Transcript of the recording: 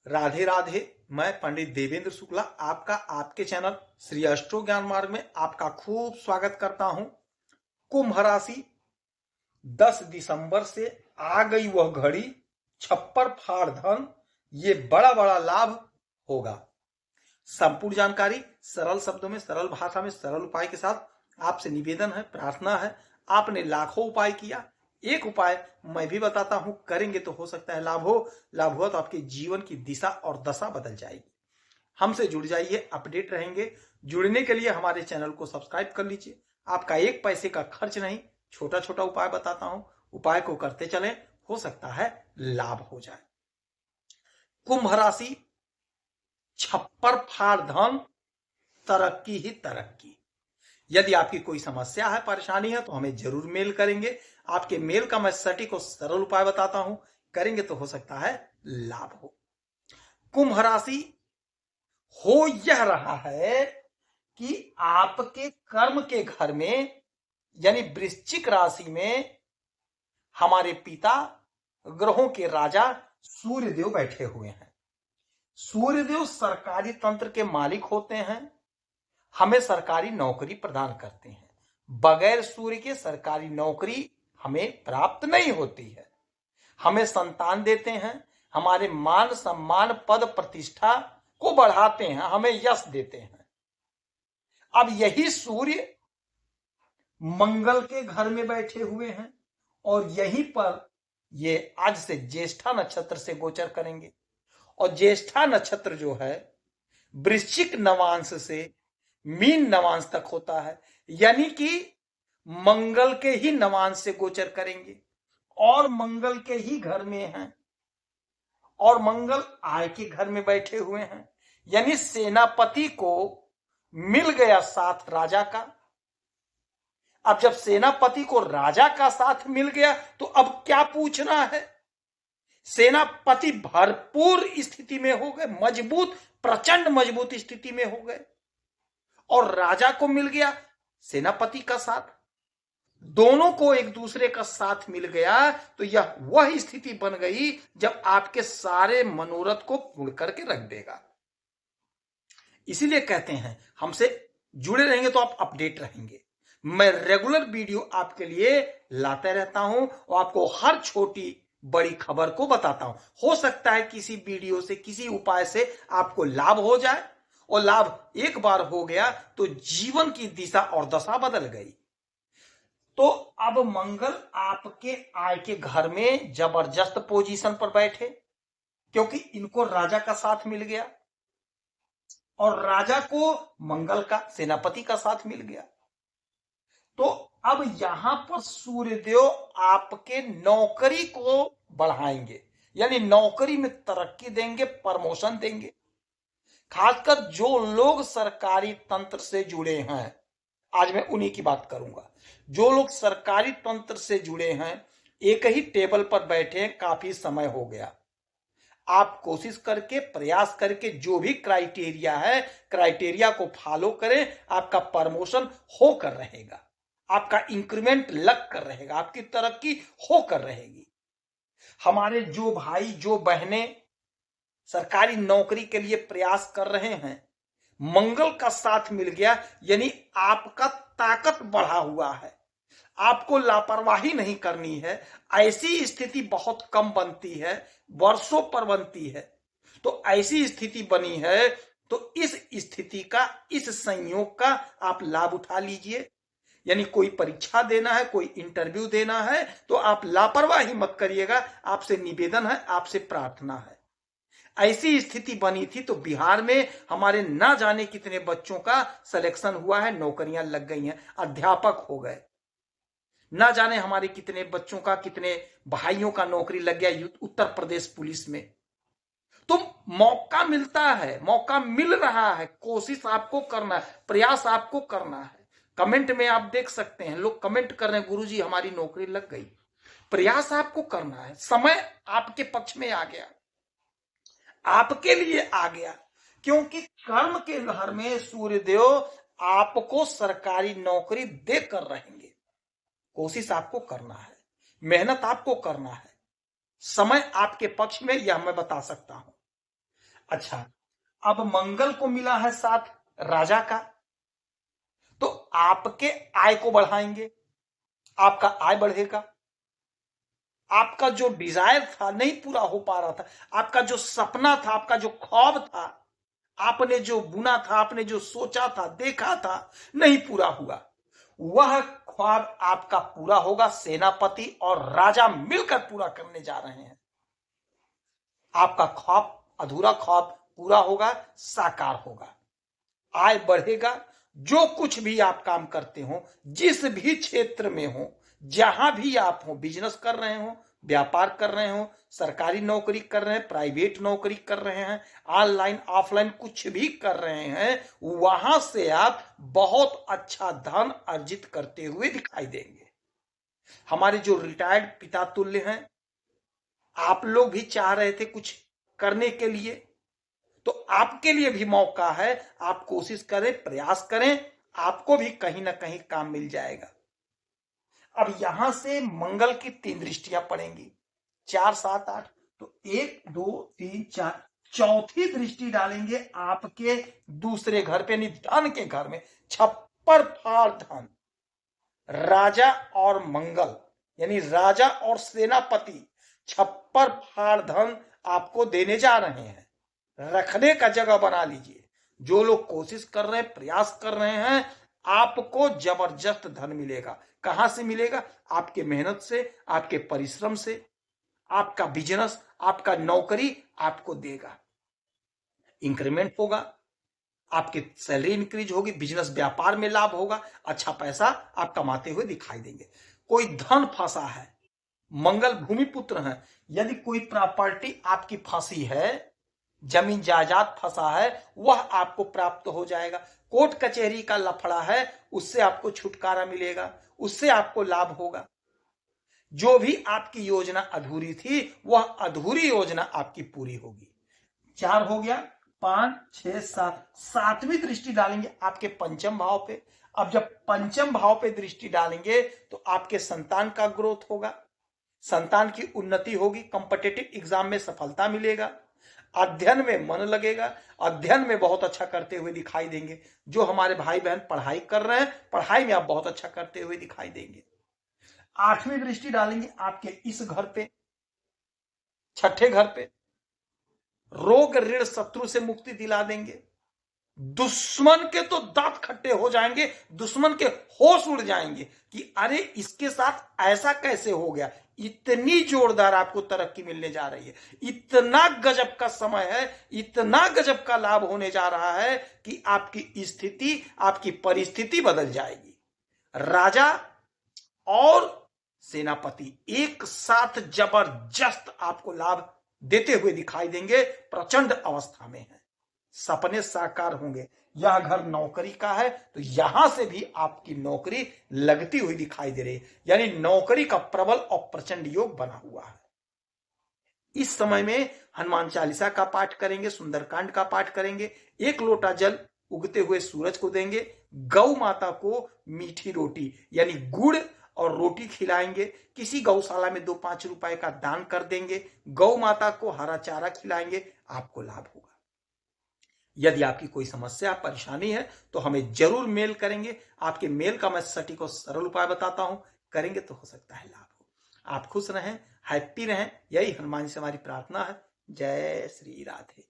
राधे राधे। मैं पंडित देवेंद्र शुक्ला आपका आपके चैनल श्री अष्टो ज्ञान मार्ग में आपका खूब स्वागत करता हूं। कुंभ राशि 10 दिसंबर से आ गई वह घड़ी, छप्पर फाड़ धन, ये बड़ा बड़ा लाभ होगा। संपूर्ण जानकारी सरल शब्दों में, सरल भाषा में, सरल उपाय के साथ आपसे निवेदन है, प्रार्थना है। आपने लाखों उपाय किया, एक उपाय मैं भी बताता हूं, करेंगे तो हो सकता है लाभ हो। लाभ हुआ तो आपके जीवन की दिशा और दशा बदल जाएगी। हमसे जुड़ जाइए, अपडेट रहेंगे। जुड़ने के लिए हमारे चैनल को सब्सक्राइब कर लीजिए। आपका एक पैसे का खर्च नहीं, छोटा छोटा उपाय बताता हूं, उपाय को करते चलें, हो सकता है लाभ हो जाए। कुंभ राशि, छप्पर फाड़ धन, तरक्की ही तरक्की। यदि आपकी कोई समस्या है, परेशानी है, तो हमें जरूर मेल करेंगे। आपके मेल का मैं सटीक और सरल उपाय बताता हूं, करेंगे तो हो सकता है लाभ हो। कुंभ राशि, हो यह रहा है कि आपके कर्म के घर में यानी वृश्चिक राशि में हमारे पिता ग्रहों के राजा सूर्यदेव बैठे हुए हैं। सूर्यदेव सरकारी तंत्र के मालिक होते हैं, हमें सरकारी नौकरी प्रदान करते हैं। बगैर सूर्य के सरकारी नौकरी हमें प्राप्त नहीं होती है। हमें संतान देते हैं, हमारे मान सम्मान पद प्रतिष्ठा को बढ़ाते हैं, हमें यश देते हैं। अब यही सूर्य मंगल के घर में बैठे हुए हैं और यहीं पर ये आज से ज्येष्ठा नक्षत्र से गोचर करेंगे। और ज्येष्ठा नक्षत्र जो है वृश्चिक नवांश से मीन नवांश तक होता है, यानी कि मंगल के ही नवांश से गोचर करेंगे और मंगल के ही घर में हैं और मंगल आय के घर में बैठे हुए हैं। यानी सेनापति को मिल गया साथ राजा का। अब जब सेनापति को राजा का साथ मिल गया तो अब क्या पूछना है। सेनापति भरपूर स्थिति में हो गए, मजबूत, प्रचंड मजबूत स्थिति में हो गए और राजा को मिल गया सेनापति का साथ। दोनों को एक दूसरे का साथ मिल गया तो यह वह स्थिति बन गई जब आपके सारे मनोरथ को पूर्ण करके रख देगा। इसीलिए कहते हैं हमसे जुड़े रहेंगे तो आप अपडेट रहेंगे। मैं रेगुलर वीडियो आपके लिए लाते रहता हूं और आपको हर छोटी बड़ी खबर को बताता हूं। हो सकता है किसी वीडियो से, किसी उपाय से आपको लाभ हो जाए और लाभ एक बार हो गया तो जीवन की दिशा और दशा बदल गई। तो अब मंगल आपके आय के घर में जबरदस्त पोजीशन पर बैठे, क्योंकि इनको राजा का साथ मिल गया और राजा को मंगल का, सेनापति का साथ मिल गया। तो अब यहां पर सूर्यदेव आपके नौकरी को बढ़ाएंगे, यानी नौकरी में तरक्की देंगे, प्रमोशन देंगे। खासकर जो लोग सरकारी तंत्र से जुड़े हैं, आज मैं उन्हीं की बात करूंगा। जो लोग सरकारी तंत्र से जुड़े हैं, एक ही टेबल पर बैठे हैं, काफी समय हो गया। आप कोशिश करके, प्रयास करके जो भी क्राइटेरिया है, क्राइटेरिया को फॉलो करें, आपका प्रमोशन होकर रहेगा, आपका इंक्रीमेंट लग कर रहेगा, आपकी तरक्की होकर रहेगी। हमारे जो भाई, जो बहनें सरकारी नौकरी के लिए प्रयास कर रहे हैं, मंगल का साथ मिल गया, यानी आपका ताकत बढ़ा हुआ है, आपको लापरवाही नहीं करनी है। ऐसी स्थिति बहुत कम बनती है, वर्षों पर बनती है। तो ऐसी स्थिति बनी है तो इस स्थिति का, इस संयोग का आप लाभ उठा लीजिए। यानी कोई परीक्षा देना है, कोई इंटरव्यू देना है तो आप लापरवाही मत करिएगा। आपसे निवेदन है, आपसे प्रार्थना है। ऐसी स्थिति बनी थी तो बिहार में हमारे ना जाने कितने बच्चों का सिलेक्शन हुआ है, नौकरियां लग गई हैं, अध्यापक हो गए। ना जाने हमारे कितने बच्चों का, कितने भाइयों का नौकरी लग गया उत्तर प्रदेश पुलिस में। तो मौका मिलता है, मौका मिल रहा है, कोशिश आपको करना है, प्रयास आपको करना है। कमेंट में आप देख सकते हैं, लोग कमेंट कर रहे हैं गुरुजी हमारी नौकरी लग गई। प्रयास आपको करना है, समय आपके पक्ष में आ गया, आपके लिए आ गया, क्योंकि कर्म के घर में सूर्यदेव आपको सरकारी नौकरी देकर रहेंगे। कोशिश आपको करना है, मेहनत आपको करना है, समय आपके पक्ष में, यह मैं बता सकता हूं। अच्छा, अब मंगल को मिला है साथ राजा का, तो आपके आय को बढ़ाएंगे, आपका आय बढ़ेगा। आपका जो डिजायर था नहीं पूरा हो पा रहा था, आपका जो सपना था, आपका जो ख्वाब था, आपने जो बुना था, आपने जो सोचा था, देखा था, नहीं पूरा हुआ, वह ख्वाब आपका पूरा होगा। सेनापति और राजा मिलकर पूरा करने जा रहे हैं। आपका ख्वाब, अधूरा ख्वाब पूरा होगा, साकार होगा, आय बढ़ेगा। जो कुछ भी आप काम करते हो, जिस भी क्षेत्र में हो, जहां भी आप हो, बिजनेस कर रहे हो, व्यापार कर रहे हो, सरकारी नौकरी कर रहे हैं, प्राइवेट नौकरी कर रहे हैं, ऑनलाइन ऑफलाइन कुछ भी कर रहे हैं, वहां से आप बहुत अच्छा धन अर्जित करते हुए दिखाई देंगे। हमारे जो रिटायर्ड पिता तुल्य हैं, आप लोग भी चाह रहे थे कुछ करने के लिए, तो आपके लिए भी मौका है। आप कोशिश करें, प्रयास करें, आपको भी कहीं ना कहीं काम मिल जाएगा। अब यहां से मंगल की 3 दृष्टियां पड़ेंगी, 4, 7, 8, तो 1, 2, 3, 4, चौथी दृष्टि डालेंगे आपके दूसरे घर पे, धन के घर में। छप्पर फाड़ धन, राजा और मंगल यानी राजा और सेनापति छप्पर फाड़ धन आपको देने जा रहे हैं। रखने का जगह बना लीजिए। जो लोग कोशिश कर रहे हैं, प्रयास कर रहे हैं, आपको जबरदस्त धन मिलेगा। कहां से मिलेगा? आपके मेहनत से, आपके परिश्रम से। आपका बिजनेस, आपका नौकरी आपको देगा, इंक्रीमेंट होगा, आपकी सैलरी इंक्रीज होगी, बिजनेस व्यापार में लाभ होगा, अच्छा पैसा आप कमाते हुए दिखाई देंगे। कोई धन फंसा है, मंगल भूमि पुत्र है, यदि कोई प्रॉपर्टी आपकी फंसी है, जमीन जायदाद फंसा है, वह आपको प्राप्त हो जाएगा। कोर्ट कचहरी का लफड़ा है, उससे आपको छुटकारा मिलेगा, उससे आपको लाभ होगा। जो भी आपकी योजना अधूरी थी, वह अधूरी योजना आपकी पूरी होगी। 4 हो गया, 5, 6, 7, 7वीं दृष्टि डालेंगे आपके पंचम भाव पे। अब जब पंचम भाव पे दृष्टि डालेंगे तो आपके संतान का ग्रोथ होगा, संतान की उन्नति होगी, कॉम्पिटिटिव एग्जाम में सफलता मिलेगा, अध्ययन में मन लगेगा, अध्ययन में बहुत अच्छा करते हुए दिखाई देंगे। जो हमारे भाई बहन पढ़ाई कर रहे हैं, पढ़ाई में आप बहुत अच्छा करते हुए दिखाई देंगे। 8वीं दृष्टि डालेंगे आपके इस घर पे, छठे घर पे। रोग ऋण शत्रु से मुक्ति दिला देंगे। दुश्मन के तो दांत खट्टे हो जाएंगे, दुश्मन के होश उड़ जाएंगे कि अरे इसके साथ ऐसा कैसे हो गया। इतनी जोरदार आपको तरक्की मिलने जा रही है, इतना गजब का समय है, इतना गजब का लाभ होने जा रहा है कि आपकी स्थिति, आपकी परिस्थिति बदल जाएगी। राजा और सेनापति एक साथ जबरदस्त आपको लाभ देते हुए दिखाई देंगे, प्रचंड अवस्था में है, सपने साकार होंगे। यह घर नौकरी का है, तो यहां से भी आपकी नौकरी लगती हुई दिखाई दे रही है, यानी नौकरी का प्रबल और प्रचंड योग बना हुआ है। इस समय में हनुमान चालीसा का पाठ करेंगे, सुंदरकांड का पाठ करेंगे, 1 लोटा जल उगते हुए सूरज को देंगे, गौ माता को मीठी रोटी यानी गुड़ और रोटी खिलाएंगे, किसी गौशाला में 2-5 रुपए का दान कर देंगे, गौ माता को हरा चारा खिलाएंगे, आपको लाभ होगा। यदि आपकी कोई समस्या, परेशानी है तो हमें जरूर मेल करेंगे। आपके मेल का मैं सटीक और सरल उपाय बताता हूं, करेंगे तो हो सकता है लाभ हो। आप खुश रहें, हैप्पी रहें, यही हनुमान से हमारी प्रार्थना है। जय श्री राधे।